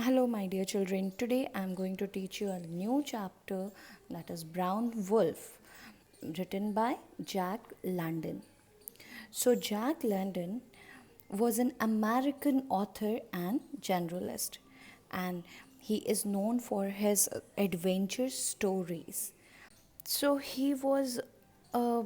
Hello, my dear children. Today I am going to teach you a new chapter, that is Brown Wolf, written by Jack London. So, Jack London was an American author and generalist, and he is known for his adventure stories. So he was a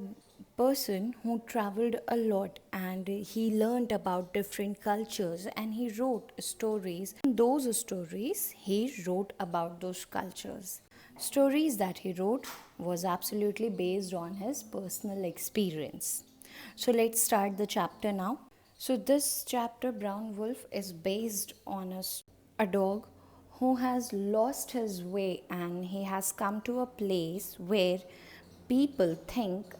person who traveled a lot and he learned about different cultures and he wrote stories. In those stories, he wrote about those cultures. Stories that he wrote was absolutely based on his personal experience. So let's start the chapter now. So this chapter, Brown Wolf, is based on a dog who has lost his way and he has come to a place where people think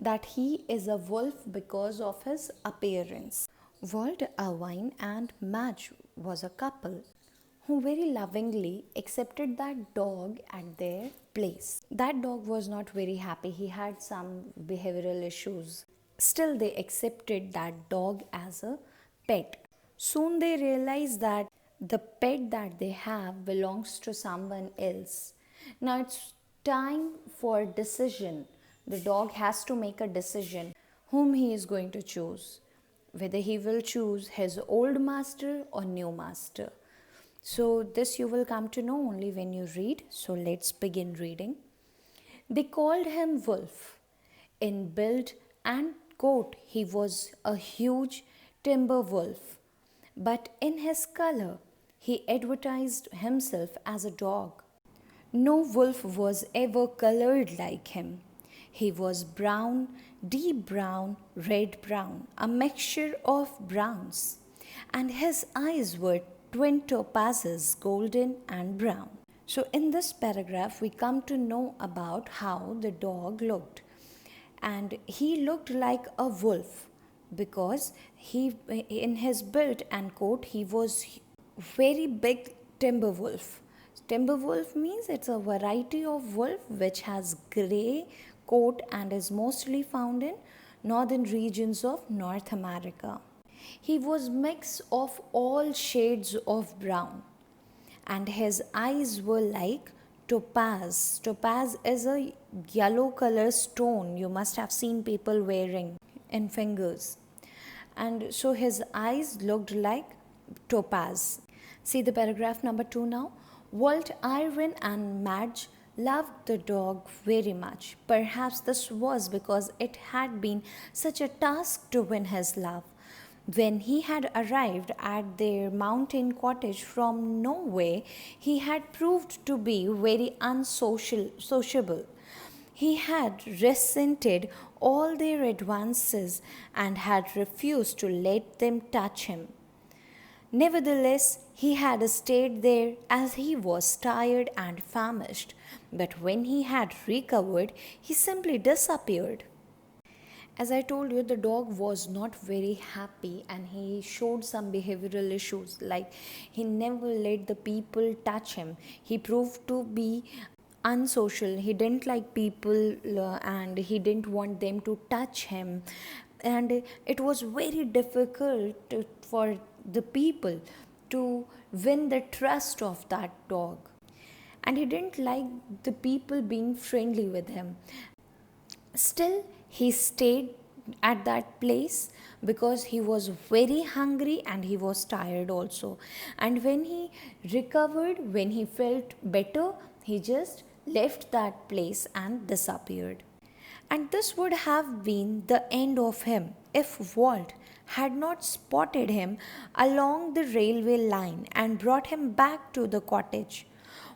that he is a wolf because of his appearance. Walt Irwin and Madge was a couple who very lovingly accepted that dog at their place. That dog was not very happy. He had some behavioral issues. Still, they accepted that dog as a pet. Soon they realized that the pet that they have belongs to someone else. Now it's time for decision. The dog has to make a decision whom he is going to choose, whether he will choose his old master or new master. So this you will come to know only when you read. So let's begin reading. They called him Wolf. In build and coat, he was a huge timber wolf, but in his color, he advertised himself as a dog. No wolf was ever colored like him. He was brown, deep brown, red brown, a mixture of browns, and his eyes were twin topazes, golden and brown. So, in this paragraph, we come to know about how the dog looked. And he looked like a wolf because in his build and coat, he was very big timber wolf. Timber wolf means it's a variety of wolf which has grey coat and is mostly found in northern regions of North America. He was mix of all shades of brown and his eyes were like topaz. Topaz is a yellow color stone you must have seen people wearing in fingers. And so his eyes looked like topaz. See the paragraph number 2 now. Walt Irwin and Madge loved the dog very much. Perhaps this was because it had been such a task to win his love. When he had arrived at their mountain cottage from nowhere, he had proved to be very unsociable. He had resented all their advances and had refused to let them touch him. Nevertheless, he had stayed there as he was tired and famished, but when he had recovered, he simply disappeared. As I told you, the dog was not very happy and he showed some behavioral issues, like he never let the people touch him. He proved to be unsocial. He didn't like people and he didn't want them to touch him. And it was very difficult for the people to win the trust of that dog. And he didn't like the people being friendly with him. Still, he stayed at that place because he was very hungry and he was tired also. And when he recovered, when he felt better, he just left that place and disappeared. And this would have been the end of him if Walt had not spotted him along the railway line and brought him back to the cottage.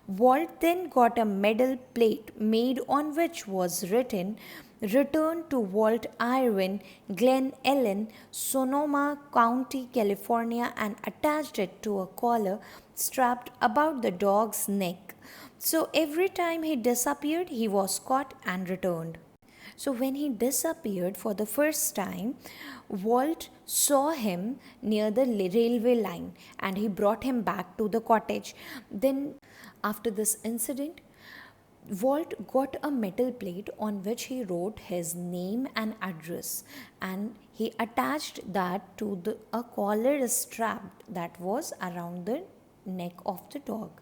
Walt then got a metal plate made on which was written, "Return to Walt Irwin, Glen Ellen, Sonoma County, California," and attached it to a collar strapped about the dog's neck. So every time he disappeared, he was caught and returned. So when he disappeared for the first time, Walt saw him near the railway line and he brought him back to the cottage. Then, after this incident, Walt got a metal plate on which he wrote his name and address, and he attached that to a collar strap that was around the neck of the dog.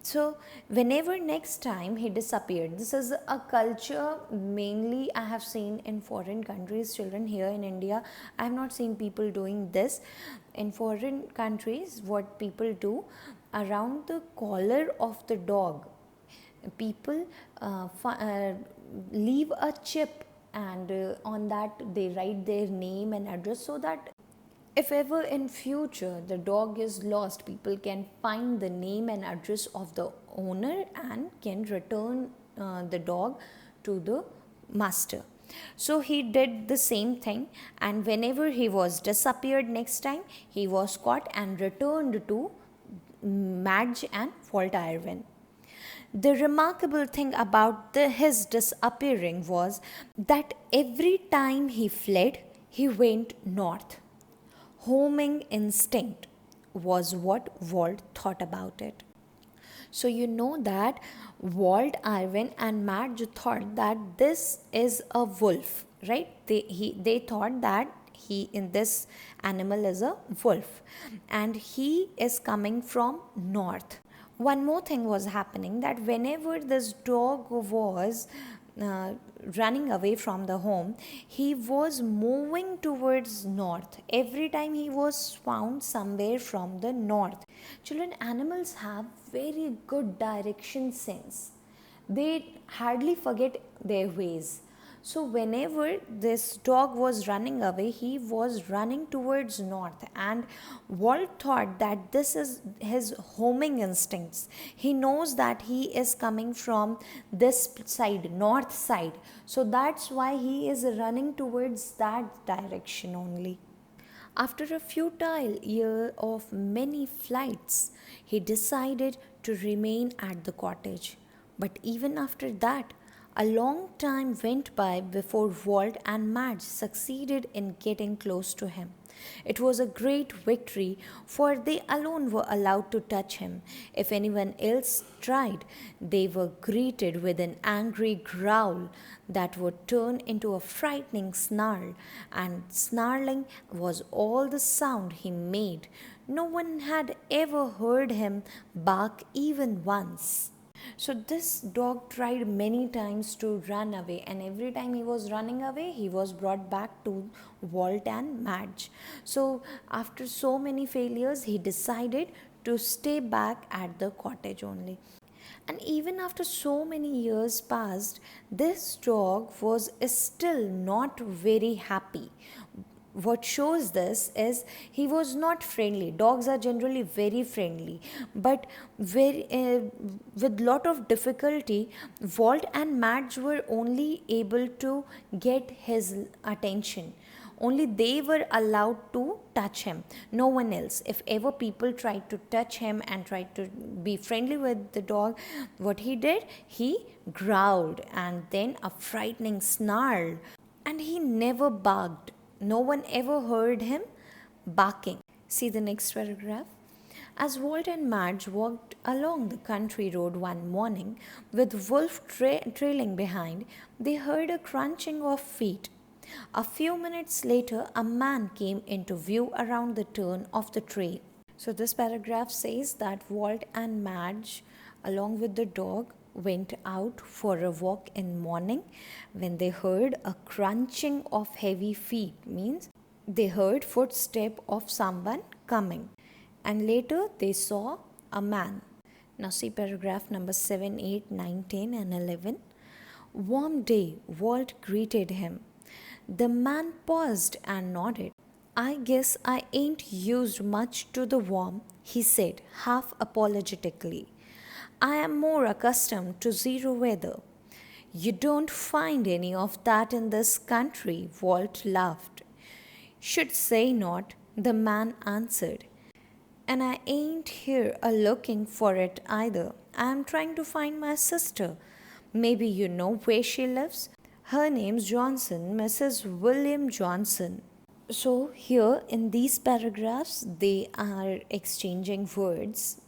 So, whenever next time he disappeared, this is a culture mainly I have seen in foreign countries. Children, here in India, I have not seen people doing this. In foreign countries, what people do, around the collar of the dog, people leave a chip, and on that they write their name and address, so that if ever in future the dog is lost, people can find the name and address of the owner and can return the dog to the master. So he did the same thing, and whenever he was disappeared next time, he was caught and returned to Madge and Walt Irwin. The remarkable thing about his disappearing was that every time he fled, he went north. Homing instinct was what Walt thought about it. So you know that Walt Irwin and Madge thought that this is a wolf, right? They thought that he in this animal is a wolf, and he is coming from north. One more thing was happening, that whenever this dog was uh, running away from the home, he was moving towards north. Every time he was found somewhere from the north. Children, animals have very good direction sense. They hardly forget their ways. So whenever this dog was running away, he was running towards north, and Walt thought that this is his homing instincts. He knows that he is coming from this side, north side. So that's why he is running towards that direction only. After a futile year of many flights, he decided to remain at the cottage. But even after that, a long time went by before Walt and Madge succeeded in getting close to him. It was a great victory, for they alone were allowed to touch him. If anyone else tried, they were greeted with an angry growl that would turn into a frightening snarl, and snarling was all the sound he made. No one had ever heard him bark even once. So this dog tried many times to run away, and every time he was running away, he was brought back to Walt and Madge. So after so many failures, he decided to stay back at the cottage only. And even after so many years passed, this dog was still not very happy. What shows this is he was not friendly. Dogs are generally very friendly, but with lot of difficulty, Walt and Madge were only able to get his attention. Only they were allowed to touch him, no one else. If ever people tried to touch him and tried to be friendly with the dog, what he did, he growled and then a frightening snarl, and he never barked. No one ever heard him barking. See the next paragraph. As Walt and Madge walked along the country road one morning, with Wolf trailing behind, they heard a crunching of feet. A few minutes later, a man came into view around the turn of the trail. So, this paragraph says that Walt and Madge, along with the dog, went out for a walk in morning when they heard a crunching of heavy feet, means they heard footstep of someone coming, and later they saw a man. Now see paragraph number 7, 8, 9, 10 and 11. Warm day, Walt greeted him. The man paused and nodded. I guess I ain't used much to the warm, he said half apologetically. I am more accustomed to zero weather. You don't find any of that in this country, Walt laughed. Should say not, the man answered. And I ain't here a looking for it either. I am trying to find my sister. Maybe you know where she lives? Her name's Johnson, Mrs. William Johnson. So, here in these paragraphs, they are exchanging words.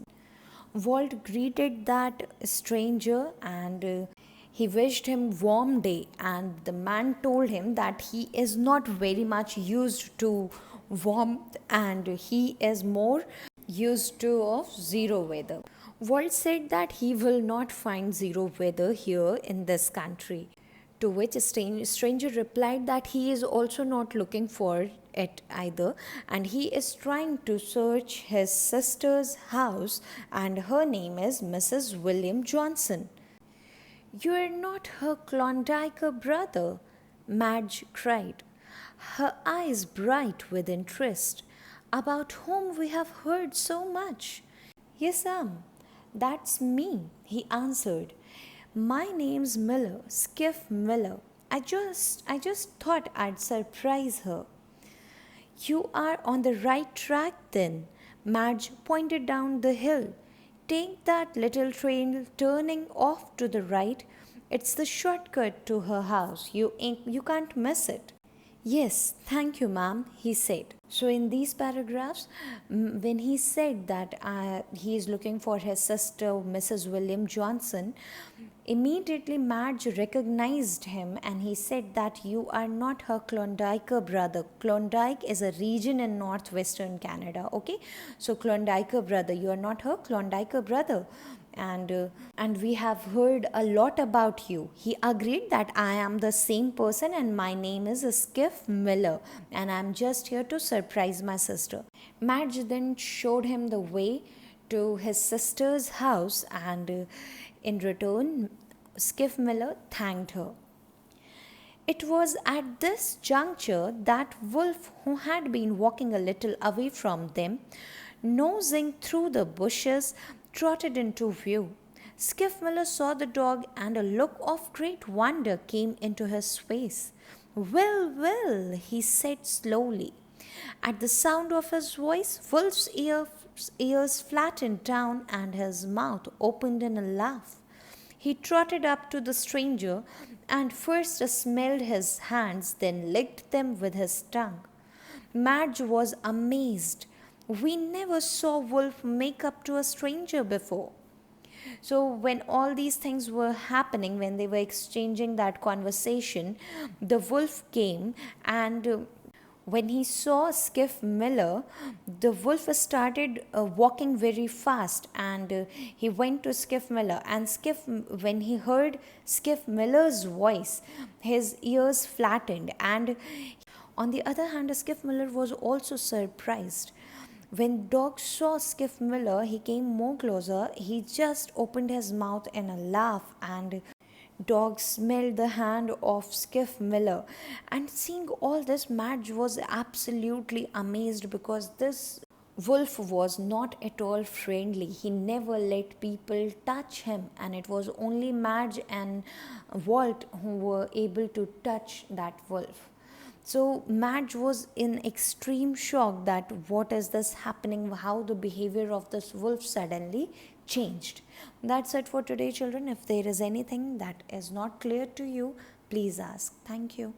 Walt greeted that stranger and he wished him warm day, and the man told him that he is not very much used to warmth and he is more used to of zero weather. Walt said that he will not find zero weather here in this country. To which a stranger replied that he is also not looking for it either, and he is trying to search his sister's house, and her name is Mrs. William Johnson. You are not her Klondike brother, Madge cried, her eyes bright with interest, about whom we have heard so much. Yes, that's me, he answered. My name's Miller, Skiff Miller. I just thought I'd surprise her. You are on the right track then. Madge pointed down the hill. Take that little train turning off to the right. It's the shortcut to her house. You can't miss it. Yes, thank you, ma'am, he said. So, in these paragraphs, when he said that he is looking for his sister, Mrs. William Johnson, immediately Madge recognized him and he said that you are not her Klondike brother. Klondike is a region in northwestern Canada, okay? So, Klondike brother, you are not her Klondike brother. And we have heard a lot about you. He agreed that I am the same person and my name is Skiff Miller and I'm just here to surprise my sister. Madge then showed him the way to his sister's house, and in return Skiff Miller thanked her. It was at this juncture that Wolf, who had been walking a little away from them, nosing through the bushes, trotted into view. Skiff Miller saw the dog and a look of great wonder came into his face. Well, well, he said slowly. At the sound of his voice, Wolf's ears flattened down and his mouth opened in a laugh. He trotted up to the stranger and first smelled his hands, then licked them with his tongue. Madge was amazed. We never saw Wolf make up to a stranger before. So, when all these things were happening, when they were exchanging that conversation, the wolf came, and when he saw Skiff Miller, the wolf started walking very fast, and he went to Skiff Miller. And when he heard Skiff Miller's voice, his ears flattened, and on the other hand, Skiff Miller was also surprised. When dog saw Skiff Miller, he came more closer. He just opened his mouth in a laugh, and dog smelled the hand of Skiff Miller. And seeing all this, Madge was absolutely amazed because this wolf was not at all friendly. He never let people touch him, and it was only Madge and Walt who were able to touch that wolf. So Madge was in extreme shock that what is this happening, how the behavior of this wolf suddenly changed. That's it for today, children. If there is anything that is not clear to you, please ask. Thank you.